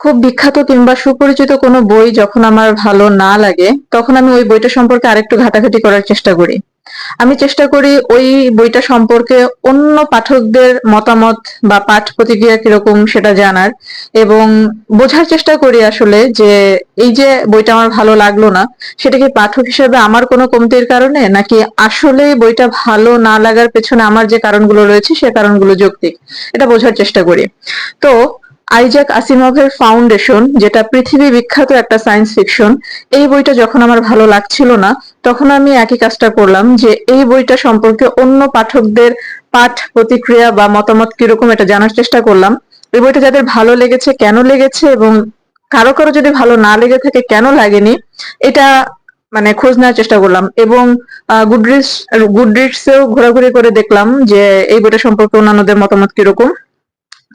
খুব বিখ্যাত কিংবা সুপরিচিত কোনো বই যখন আমার ভালো না লাগে, তখন আমি ওই বইটা সম্পর্কে আরেকটু ঘাটাঘাটি করার চেষ্টা করি। আমি চেষ্টা করি ওই বইটা সম্পর্কে অন্য পাঠকদের মতামত বা পাঠ প্রতিক্রিয়া কিরকম সেটা জানার, এবং বোঝার চেষ্টা করি আসলে যে এই যে বইটা আমার ভালো লাগলো না, সেটা কি পাঠক হিসেবে আমার কোনো কমতির কারণে, নাকি আসলে বইটা ভালো না লাগার পেছনে আমার যে কারণগুলো রয়েছে সে কারণগুলো যৌক্তিক। এটা বোঝার চেষ্টা করি। তো আইজাক আসিমভের ফাউন্ডেশন, যেটা পৃথিবী বিখ্যাত একটা সায়েন্স ফিকশন, এই বইটা যখন আমার ভালো লাগছিল না, তখন আমি একই কাজটা করলাম যে এই বইটা সম্পর্কে অন্য পাঠকদের পাঠ প্রতিক্রিয়া বা মতামত কিরকম এটা জানার চেষ্টা করলাম। এই বইটা যাদের ভালো লেগেছে, কেন লেগেছে, এবং কারো কারো যদি ভালো না লেগে থাকে কেন লাগেনি, এটা মানে খোঁজ নেওয়ার চেষ্টা করলাম। এবং গুডরিডসেও ঘোরাঘুরি করে দেখলাম যে এই বইটা সম্পর্কে অন্যান্যদের মতামত কিরকম।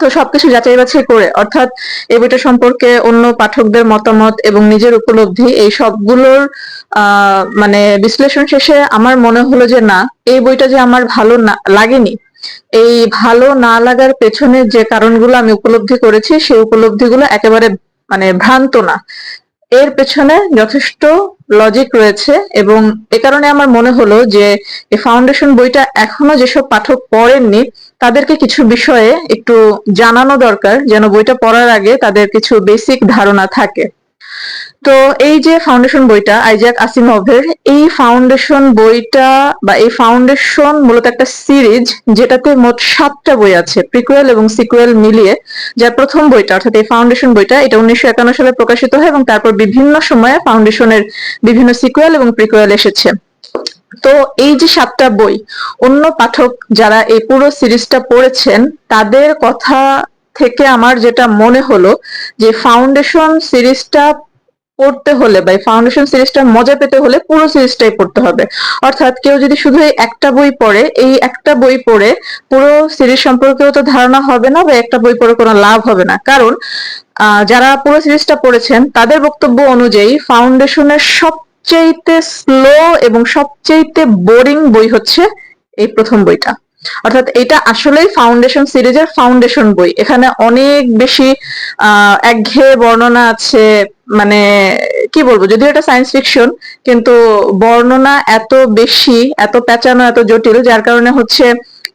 তো সবকিছু যাচাই বাছাই করে, অর্থাৎ এই বইটা সম্পর্কে অন্য পাঠকদের মতামত এবং নিজের উপলব্ধি, এই সবগুলোর মানে বিশ্লেষণ শেষে আমার মনে হলো যে না, এই বইটা যে আমার ভালো না লাগেনি, এই ভালো না লাগার পেছনে যে কারণগুলো আমি উপলব্ধি করেছি সেই উপলব্ধিগুলো একেবারে মানে ভ্রান্ত না। এর পেছনে যথেষ্ট লজিক রয়েছে, এবং এ কারণে আমার মনে হলো যে এই ফাউন্ডেশন বইটা এখনো যেসব পাঠক পড়েননি তাদেরকে কিছু বিষয়ে একটু জানানো দরকার, যেন বইটা পড়ার আগে তাদের কিছু বেসিক ধারণা থাকে। তো এই যে ফাউন্ডেশন বইটা আইজাক আসিমভের, এই ফাউন্ডেশন বইটা বা এই ফাউন্ডেশন মূলত একটা সিরিজ, যেটাতে মোট 7টা বই আছে, প্রিকুয়েল এবং সিকুয়েল মিলিয়ে। যার প্রথম বইটা অর্থাৎ এই ফাউন্ডেশন বইটা, এটা 1951 সালে প্রকাশিত হয়, এবং তারপর বিভিন্ন সময়ে ফাউন্ডেশনের বিভিন্ন সিকুয়েল এবং প্রিকুয়েল এসেছে। তো এই যে 7টা বই, অন্য পাঠক যারা এই পুরো সিরিজটা পড়েছেন তাদের কথা থেকে আমার যেটা মনে হলো যে ফাউন্ডেশন সিরিজটা পড়তে হলে বা ফাউন্ডেশন সিরিজটা মজা পেতে হলে পুরো সিরিজটাই পড়তে হবে। অর্থাৎ কেউ যদি শুধু এই একটা বই পড়ে, এই একটা বই পড়ে পুরো সিরিজ সম্পর্কেও তো ধারণা হবে না, বা একটা বই পড়ে কোনো লাভ হবে না। কারণ যারা পুরো সিরিজটা পড়েছেন তাদের বক্তব্য অনুযায়ী ফাউন্ডেশনের সবচেয়ে স্লো এবং সবচেয়ে বোরিং বই হচ্ছে এই প্রথম বইটা। অর্থাৎ এটা আসলেই ফাউন্ডেশন সিরিজের ফাউন্ডেশন বই। এখানে অনেক বেশি একঘেয়ে বর্ণনা আছে, মানে কি বলবো, যদিও এটা সায়েন্স ফিকশন, কিন্তু বর্ণনা এত বেশি, এত পেঁচানো, এত জটিল, যার কারণে হচ্ছে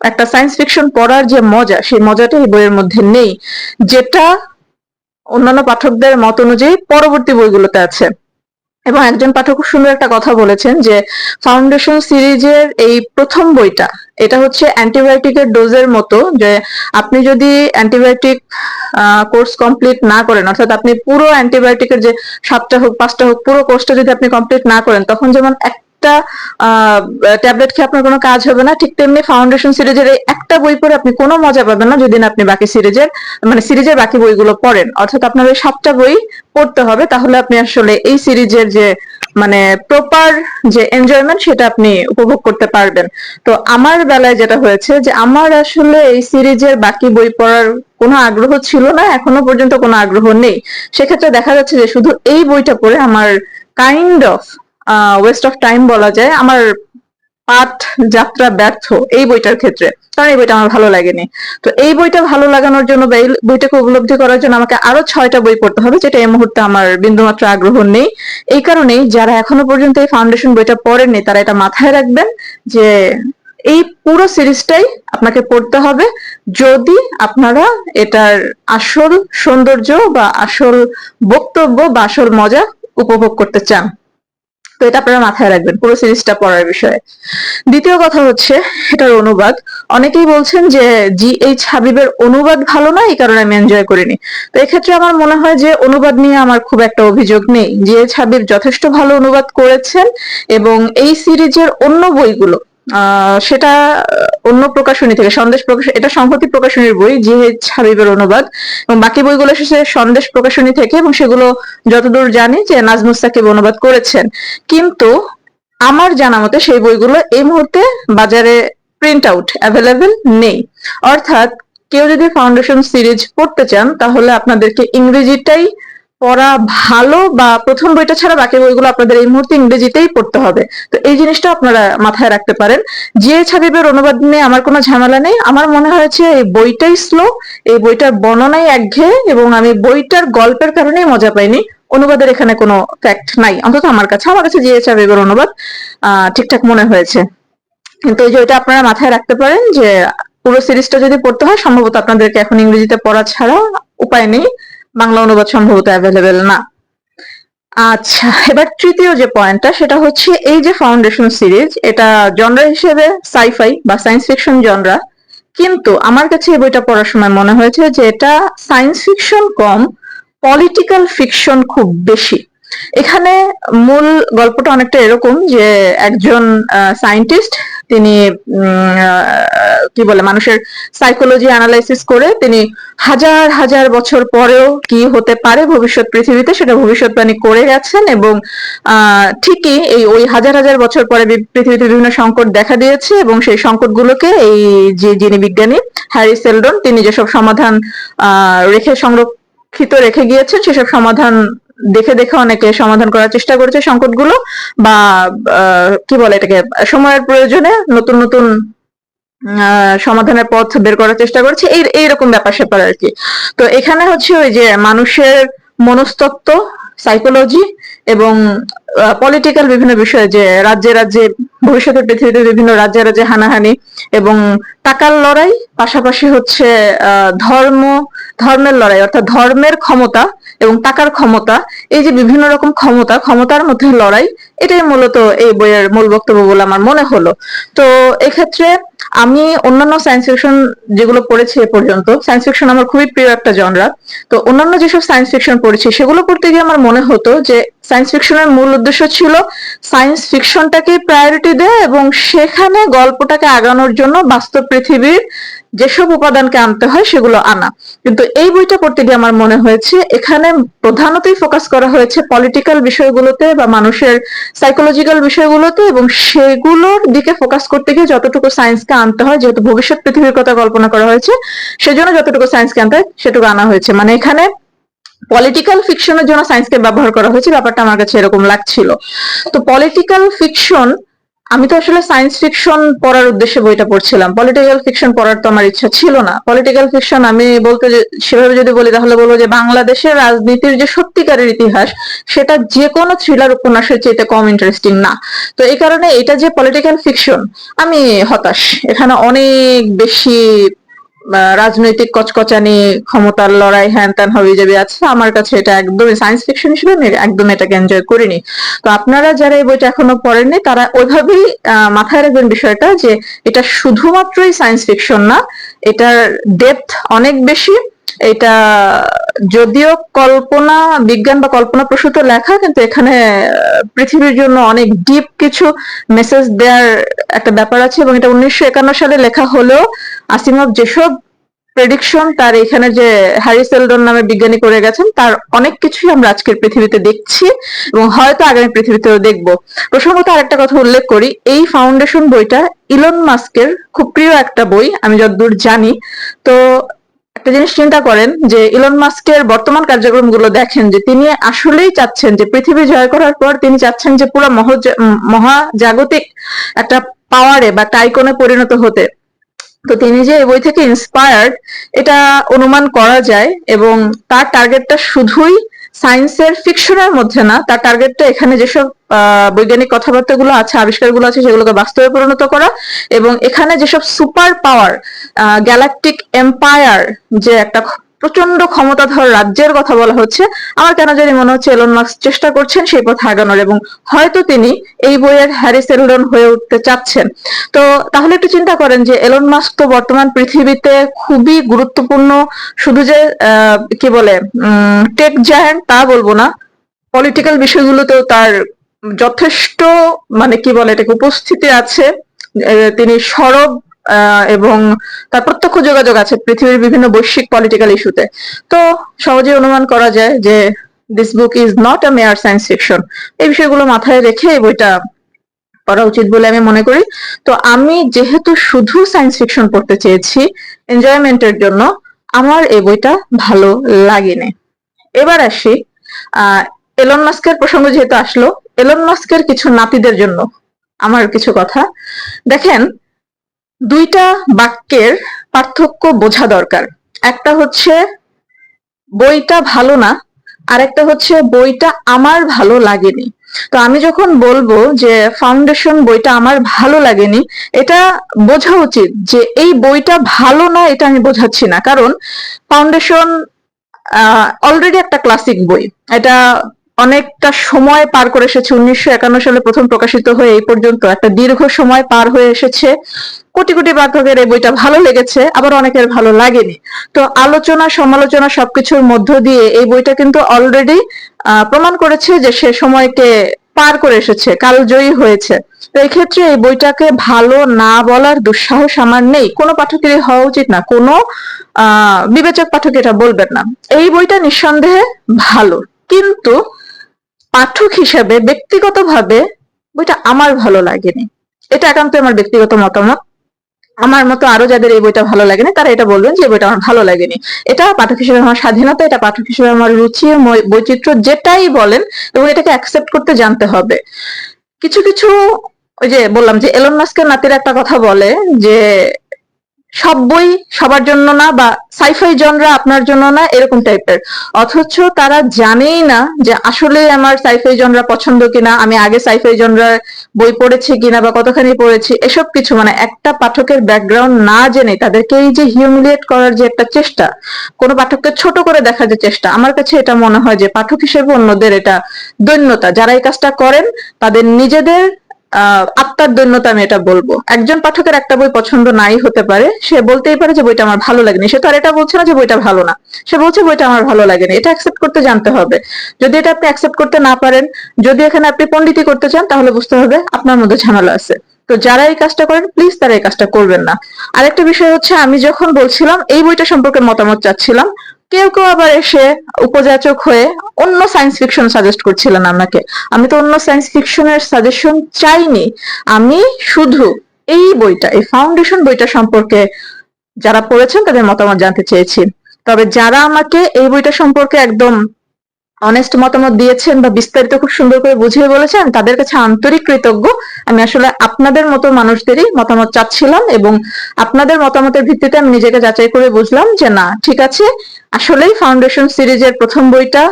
একটা সায়েন্স ফিকশন পড়ার যে মজা, সেই মজাটা এই বইয়ের মধ্যে নেই, যেটা অন্যান্য পাঠকদের মত অনুযায়ী পরবর্তী বইগুলোতে আছে। এবং একজন পাঠক খুব সুন্দর একটা কথা বলেছেন যে ফাউন্ডেশন সিরিজের এই প্রথম বইটা, এটা হচ্ছে অ্যান্টিবায়োটিকের ডোজের মতো, যে আপনি যদি অ্যান্টিবায়োটিক কোর্স কমপ্লিট না করেন, অর্থাৎ আপনি পুরো অ্যান্টিবায়োটিকের যে 7টা হোক 5টা হোক পুরো কোর্সটা যদি আপনি কমপ্লিট না করেন, তখন যেমন একটা ট্যাবলেট খেয়ে আপনার কোনো কাজ হবে না, ঠিক তেমনি ফাউন্ডেশন সিরিজের এই একটা বই পড়ে আপনি কোনো মজা পাবেন না যদি না আপনি বাকি সিরিজের মানে সিরিজের বাকি বইগুলো পড়েন। অর্থাৎ আপনার ওই 7টা বই পড়তে হবে, তাহলে আপনি আসলে এই সিরিজের যে মানে প্রপার যে এনজয়মেন্ট সেটা আপনি উপভোগ করতে পারবেন। তো আমার বেলায় যেটা হয়েছে যে আমার আসলে এই সিরিজের বাকি বই পড়ার কোনো আগ্রহ ছিল না, এখনো পর্যন্ত কোনো আগ্রহ নেই। সেক্ষেত্রে দেখা যাচ্ছে যে শুধু এই বইটা পড়ে আমার kind of West of time বলা যায়, আমার পাঠ যাত্রা ব্যর্থ এই বইটার ক্ষেত্রে, কারণ এই বইটা আমার ভালো লাগেনি। তো এই বইটা ভালো লাগানোর জন্য বা এই বইটাকে উপলব্ধি করার জন্য আমাকে আরো 6টা বই পড়তে হবে, যেটা এই মুহূর্তে আমার বিন্দুমাত্র আগ্রহ নেই। এই কারণেই যারা এখনো পর্যন্ত এই ফাউন্ডেশন বইটা পড়েননি তারা এটা মাথায় রাখবেন যে এই পুরো সিরিজটাই আপনাকে পড়তে হবে, যদি আপনারা এটার আসল সৌন্দর্য বা আসল বক্তব্য বা আসল মজা উপভোগ করতে চান। তো এটা আপনারা মাথায় রাখবেন পুরো সিরিজটা পড়ার বিষয়ে। দ্বিতীয় কথা হচ্ছে এটার অনুবাদ। অনেকেই বলছেন যে জি.এইচ. হাবিবের অনুবাদ ভালো না, এই কারণে আমি এনজয় করিনি। তো এক্ষেত্রে আমার মনে হয় যে অনুবাদ নিয়ে আমার খুব একটা অভিযোগ নেই। জি.এইচ. হাবিব যথেষ্ট ভালো অনুবাদ করেছেন, এবং এই সিরিজের অন্য বইগুলো সেটা অন্য প্রকাশনী থেকে, সন্দেশ প্রকাশনী, এটা সংহতি প্রকাশনীর বই, জি.এইচ. হাবিবের অনুবাদ, এবং বাকি বইগুলো এসেছে সন্দেশ প্রকাশনী থেকে, এবং সেগুলো যতদূর জানি যে নাজমুস সাকিব অনুবাদ করেছেন। কিন্তু আমার জানা মতে সেই বইগুলো এই মুহূর্তে বাজারে প্রিন্ট আউট অ্যাভেলেবেল নেই। অর্থাৎ কেউ যদি ফাউন্ডেশন সিরিজ পড়তে চান তাহলে আপনাদেরকে ইংরেজিটাই পড়া ভালো, বা প্রথম বইটা ছাড়া বাকি বইগুলো আপনাদের এই মুহূর্তে ইংরেজিতেই পড়তে হবে। তো এই জিনিসটা আপনারা মাথায় রাখতে পারেন। জিএইচ হাবিবের অনুবাদ নিয়ে আমার কোনো ঝামেলা নেই। আমার মনে হয়েছে এই বইটাই স্লো, এই বইটার বর্ণনাই একঘেয়ে, এবং আমি বইটার গল্পের কারণেই মজা পাইনি। অনুবাদের এখানে কোনো ফ্যাক্ট নাই, অন্তত আমার কাছে জিএইচ হাবিবের অনুবাদ ঠিকঠাক মনে হয়েছে। কিন্তু এই যে ওইটা আপনারা মাথায় রাখতে পারেন যে পুরো সিরিজটা যদি পড়তে হয়, সম্ভবত আপনাদেরকে এখন ইংরেজিতে পড়া ছাড়া উপায় নেই, বাংলা অনুবাদ সম্ভবত অ্যাভেলেবেল না। আচ্ছা, এবার তৃতীয় যে পয়েন্টটা, সেটা হচ্ছে এই যে ফাউন্ডেশন সিরিজ, এটা জনরা হিসেবে সাইফাই বা সায়েন্স ফিকশন জনরা, কিন্তু আমার কাছে এই বইটা পড়ার সময় মনে হয়েছে যে এটা সায়েন্স ফিকশন কম, পলিটিক্যাল ফিকশন খুব বেশি। এখানে মূল গল্পটা অনেকটা এরকম যে একজন সায়েন্টিস্ট, তিনি কি বলে মানুষের সাইকোলজি অ্যানালাইসিস করে তিনি হাজার হাজার বছর পরেও কি হতে পারে ভবিষ্যৎ পৃথিবীতে সেটা ভবিষ্যৎবাণী করে গেছেন, এবং ঠিকই এই ওই হাজার হাজার বছর পরে পৃথিবীতে বিভিন্ন সংকট দেখা দিয়েছে, এবং সেই সংকটগুলোকে এই যে যিনি বিজ্ঞানী হ্যারি সেলডন, তিনি যেসব সমাধান সংরক্ষিত রেখে গিয়েছেন, সেসব সমাধান দেখে দেখে অনেকে সমাধান করার চেষ্টা করেছে সংকটগুলো, বা কি বলে এটাকে, সময়ের প্রয়োজনে নতুন নতুন সমাধানের পথ বের করার চেষ্টা করছে, এইরকম ব্যাপার স্যাপার আর কি। তো এখানে হচ্ছে ওই যে মানুষের মনস্তত্ত্ব, সাইকোলজি এবং পলিটিক্যাল বিভিন্ন বিষয়, যে রাজ্যে রাজ্যে ভবিষ্যতের পৃথিবীতে বিভিন্ন রাজ্যে রাজ্যে হানাহানি এবং টাকার লড়াই, পাশাপাশি হচ্ছে ধর্মের লড়াই, অর্থাৎ ধর্মের ক্ষমতা এবং টাকার ক্ষমতা, এই যে বিভিন্ন রকম ক্ষমতার মধ্যে লড়াই, এটাই মূলত এই বইয়ের মূল বক্তব্য বলে আমার মনে হলো। তো এক্ষেত্রে আমি অন্যান্য সায়েন্স ফিকশন যেগুলো পড়েছি এ পর্যন্ত, সায়েন্স ফিকশন আমার খুবই প্রিয় একটা জনরা, তো অন্যান্য যেসব সায়েন্স ফিকশন পড়েছি সেগুলো পড়তে গিয়ে আমার মনে হতো যে সায়েন্স ফিকশনের মূল উদ্দেশ্য ছিল সায়েন্স ফিকশনটাকে প্রায়োরিটি দেয় এবং সেখানে গল্পটাকে আগানোর জন্য বাস্তব পৃথিবীর যেসব উপাদানকে আনতে হয় সেগুলো আনা। কিন্তু এই বইটা পড়তে গিয়ে আমার মনে হয়েছে এখানে প্রধানতই ফোকাস করা হয়েছে পলিটিক্যাল বিষয়গুলোতে বা মানুষের সাইকোলজিক্যাল বিষয়গুলোতে, এবং সেগুলোর দিকে ফোকাস করতে গিয়ে যতটুকু সায়েন্সকে আনতে হয়, যেহেতু ভবিষ্যৎ পৃথিবীর কথা কল্পনা করা হয়েছে, সেজন্য যতটুকু সায়েন্সকে আনতে হয় সেটুকু আনা হয়েছে। মানে এখানে পলিটিক্যাল ফিকশনের জন্য সায়েন্সকে ব্যবহার করা হয়েছে, ব্যাপারটা আমার কাছে এরকম লাগছিল। তো পলিটিক্যাল ফিকশন, আমি তো আসলে সায়েন্স ফিকশন পড়ার উদ্দেশ্যে বইটা পড়ছিলাম, পলিটিক্যাল ফিকশন পড়ার তো আমার ইচ্ছা ছিল না। পলিটিক্যাল ফিকশন আমি বলতে সেভাবে যদি বলি তাহলে বলবো যে বাংলাদেশের রাজনীতির যে সত্যিকারের ইতিহাস, সেটা যে কোনো থ্রিলার উপন্যাসের চেয়ে কম ইন্টারেস্টিং না। তো এই কারণে এটা যে পলিটিক্যাল ফিকশন, আমি হতাশ। এখানে অনেক বেশি রাজনৈতিক কচকচানি, ক্ষমতার লড়াই, হ্যান ত্যান হাবিজাবি আছে। আমার কাছে এটা একদমই সায়েন্স ফিকশন হিসেবে আমি একদম এটাকে এনজয় করিনি। তো আপনারা যারা এই বইটা এখনো পড়েননি তারা ওইভাবেই মাথায় রাখবেন বিষয়টা, যে এটা শুধুমাত্রই সায়েন্স ফিকশন না, এটার ডেপথ অনেক বেশি। এটা যদিও কল্পনা বিজ্ঞান বা কল্পনা প্রসূত লেখা, কিন্তু এখানে পৃথিবীর জন্য অনেক ডিপ কিছু মেসেজ দেওয়ার একটা ব্যাপার আছে, এবং এটা 1951 সালে লেখা হলেও আসিমভ যেসব প্রেডিকশন তার এখানে যে হ্যারি সেলডন নামে বিজ্ঞানী করে গেছেন, তার অনেক কিছুই আমরা আজকের পৃথিবীতে দেখছি এবং হয়তো আগামী পৃথিবীতেও দেখবো। প্রসঙ্গত আরেকটা কথা উল্লেখ করি, এই ফাউন্ডেশন বইটা ইলন মাস্কের খুব প্রিয় একটা বই আমি যতদূর জানি। তো একটা জিনিস চিন্তা করেন যে ইলন মাস্কের বর্তমান কার্যক্রমগুলো দেখেন, যে তিনি আসলেই চাচ্ছেন যে পৃথিবী জয় করার পর তিনি চাচ্ছেন যে পুরো মহাজাগতিক একটা পাওয়ারে বা টাইকনে পরিণত হতে। তো তিনি যে এই বই থেকে ইন্সপায়ার্ড, এটা অনুমান করা যায়, এবং তার টার্গেটটা শুধুই সায়েন্সের ফিকশনের মধ্যে না, তার টার্গেটটা এখানে যেসব বৈজ্ঞানিক কথাবার্তাগুলো আছে, আবিষ্কারগুলো আছে, সেগুলোকে বাস্তবে পরিণত করা, এবং এখানে যেসব সুপার পাওয়ার, গ্যালাকটিক এম্পায়ার, যে একটা প্রচন্ড ক্ষমতাধর রাজ্যের কথা বলা হচ্ছে, আমার কেন জানি মনে হচ্ছে এলন মাস্ক চেষ্টা করছেন সেই পথে আগানোর, এবং হয়তো তিনি এই বইয়ের হ্যারি সেলডন হয়ে উঠতে চাচ্ছেন। তো তাহলে একটু চিন্তা করেন যে এলন মাস্ক তো বর্তমান পৃথিবীতে খুবই গুরুত্বপূর্ণ, শুধু যে কি বলে টেক জায়ান্ট তা বলবো না, পলিটিক্যাল বিষয়গুলোতেও তার যথেষ্ট মানে কি বলে এটাকে উপস্থিতি আছে। তিনি সরব, এবং তার প্রত্যক্ষ যোগাযোগ আছে পৃথিবীর বিভিন্ন বৈশ্বিক পলিটিক্যাল ইস্যুতে। তো সহজে অনুমান করা যায় যে this book is not a mere science fiction. এই বিষয়গুলো মাথায় রেখে এই বইটা পড়া উচিত বলে আমি মনে করি। তো আমি যেহেতু শুধু সায়েন্স ফিকশন পড়তে চেয়েছি এনজয়মেন্টের জন্য, আমার এই বইটা ভালো লাগেনি। এবার আসি আহ এলন মাস্কের প্রসঙ্গ যেহেতু আসলো, এলন মাস্কের কিছু নাতিদের জন্য আমার কিছু কথা। দেখেন, দুইটা বাক্যের পার্থক্য বোঝা দরকার। একটা হচ্ছে বইটা ভালো না, আর একটা হচ্ছে বইটা আমার ভালো লাগেনি। তো আমি যখন বলবো যে ফাউন্ডেশন বইটা আমার ভালো লাগেনি, এটা বোঝা উচিত যে এই বইটা ভালো না, এটা আমি বোঝাচ্ছি না। কারণ ফাউন্ডেশন অলরেডি একটা ক্লাসিক বই। এটা অনেকটা সময় পার করে এসেছে। 1951 সালে প্রথম প্রকাশিত হয়ে এই পর্যন্ত একটা দীর্ঘ সময় পার হয়ে এসেছে। কোটি কোটি পাঠকের এই বইটা ভালো লেগেছে, আবার অনেকের ভালো লাগেনি। তো আলোচনা সমালোচনা সবকিছুর মধ্য দিয়ে এই বইটা কিন্তু অলরেডি প্রমাণ করেছে যে সে সময়কে পার করে এসেছে, কালজয়ী হয়েছে। তো এই ক্ষেত্রে এই বইটাকে ভালো না বলার দুঃসাহস আমার নেই, কোনো পাঠকেরই হওয়া উচিত না, কোনো বিবেচক পাঠক এটা বলবেন না। এই বইটা নিঃসন্দেহে ভালো, কিন্তু পাঠক হিসেবে ব্যক্তিগতভাবে বইটা আমার ভালো লাগেনি। এটা একান্ত আমার ব্যক্তিগত মতামত। আমার মতো আরো যাদের এই বইটা ভালো লাগেনি তারা এটা বলবেন যে এই বইটা আমার ভালো লাগেনি। এটা পাঠক হিসেবে আমার স্বাধীনতা, এটা পাঠক হিসেবে আমার রুচি, বৈচিত্র্য যেটাই বলেন, এবং এটাকে অ্যাকসেপ্ট করতে জানতে হবে। কিছু কিছু, ওই যে বললাম যে এলন মাস্কের নাতির একটা কথা বলে যে সব বই সবার জন্য না, বা সাইফাই জনরা আপনার জন্য না, এরকম টাইপের। অথচ তারা জানেই না যে আসলে আমার সাইফাই জনরা পছন্দ কিনা, আমি আগে সাইফাই জনরার বই পড়েছি কিনা বা কতখানি পড়েছি, এসব কিছু মানে একটা পাঠকের ব্যাকগ্রাউন্ড না জেনে তাদেরকে এই যে হিউমিলিয়েট করার যে একটা চেষ্টা, কোনো পাঠককে ছোট করে দেখার যে চেষ্টা, আমার কাছে এটা মনে হয় যে পাঠক হিসেবে অন্যদের এটা দৈন্যতা। যারা এই কাজটা করেন তাদের নিজেদের আত্মার দৈন্যতা আমি এটা বলবো। একজন পাঠকের একটা বই পছন্দ নাই হতে পারে, সে বলতেই পারে যে বইটা আমার ভালো লাগেনি। সে তো আর এটা বলছে না যে বইটা ভালো না, সে বলছে বইটা আমার ভালো লাগেনি। এটা অ্যাকসেপ্ট করতে জানতে হবে। যদি এটা আপনি অ্যাকসেপ্ট করতে না পারেন, যদি এখানে আপনি পণ্ডিতি করতে চান, তাহলে বুঝতে হবে আপনার মধ্যে ঝামেলা আছে। তো যারা এই কাজটা করেন প্লিজ তারা এই কাজটা করবেন না। আরেকটা বিষয় হচ্ছে, আমি যখন বলছিলাম এই বইটা সম্পর্কে মতামত চাচ্ছিলাম, কেউ কেউ আবার এসে উপযাচক হয়ে অন্য সায়েন্স ফিকশন সাজেস্ট করছিলেন আমাকে। আমি তো অন্য সায়েন্স ফিকশনের সাজেশন চাইনি, আমি শুধু এই বইটা, এই ফাউন্ডেশন বইটা সম্পর্কে যারা পড়েছেন তাদের মতামত জানতে চেয়েছি। তবে যারা আমাকে এই বইটা সম্পর্কে একদম অনেস্ট মতামত দিয়েছেন বা বিস্তারিত খুব সুন্দর করে বুঝিয়ে বলেছেন, তাদের কাছে আন্তরিক কৃতজ্ঞ। আমি আসলে আপনাদের মতো মানুষদেরই মতামত চাচ্ছিলাম, এবং আপনাদের মতামতের ভিত্তিতে আমি নিজেকে যাচাই করে বুঝলাম যে না, ঠিক আছে, আসলেই ফাউন্ডেশন সিরিজের প্রথম বইটা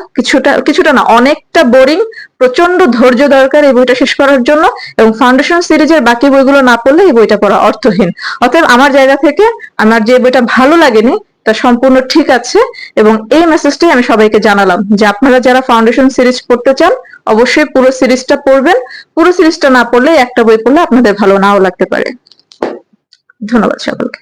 কিছুটা না, অনেকটা বোরিং। প্রচন্ড ধৈর্য দরকার এই বইটা শেষ করার জন্য, এবং ফাউন্ডেশন সিরিজের বাকি বইগুলো না পড়লে এই বইটা পড়া অর্থহীন। অতএব আমার জায়গা থেকে আমার যে বইটা ভালো লাগেনি তা সম্পূর্ণ ঠিক আছে, এবং এই মেসেজটাই আমি সবাইকে জানালাম যে আপনারা যারা ফাউন্ডেশন সিরিজ পড়তে চান অবশ্যই পুরো সিরিজটা পড়বেন। পুরো সিরিজটা না পড়লে একটা বই পড়লে আপনাদের ভালো নাও লাগতে পারে। ধন্যবাদ সকলকে।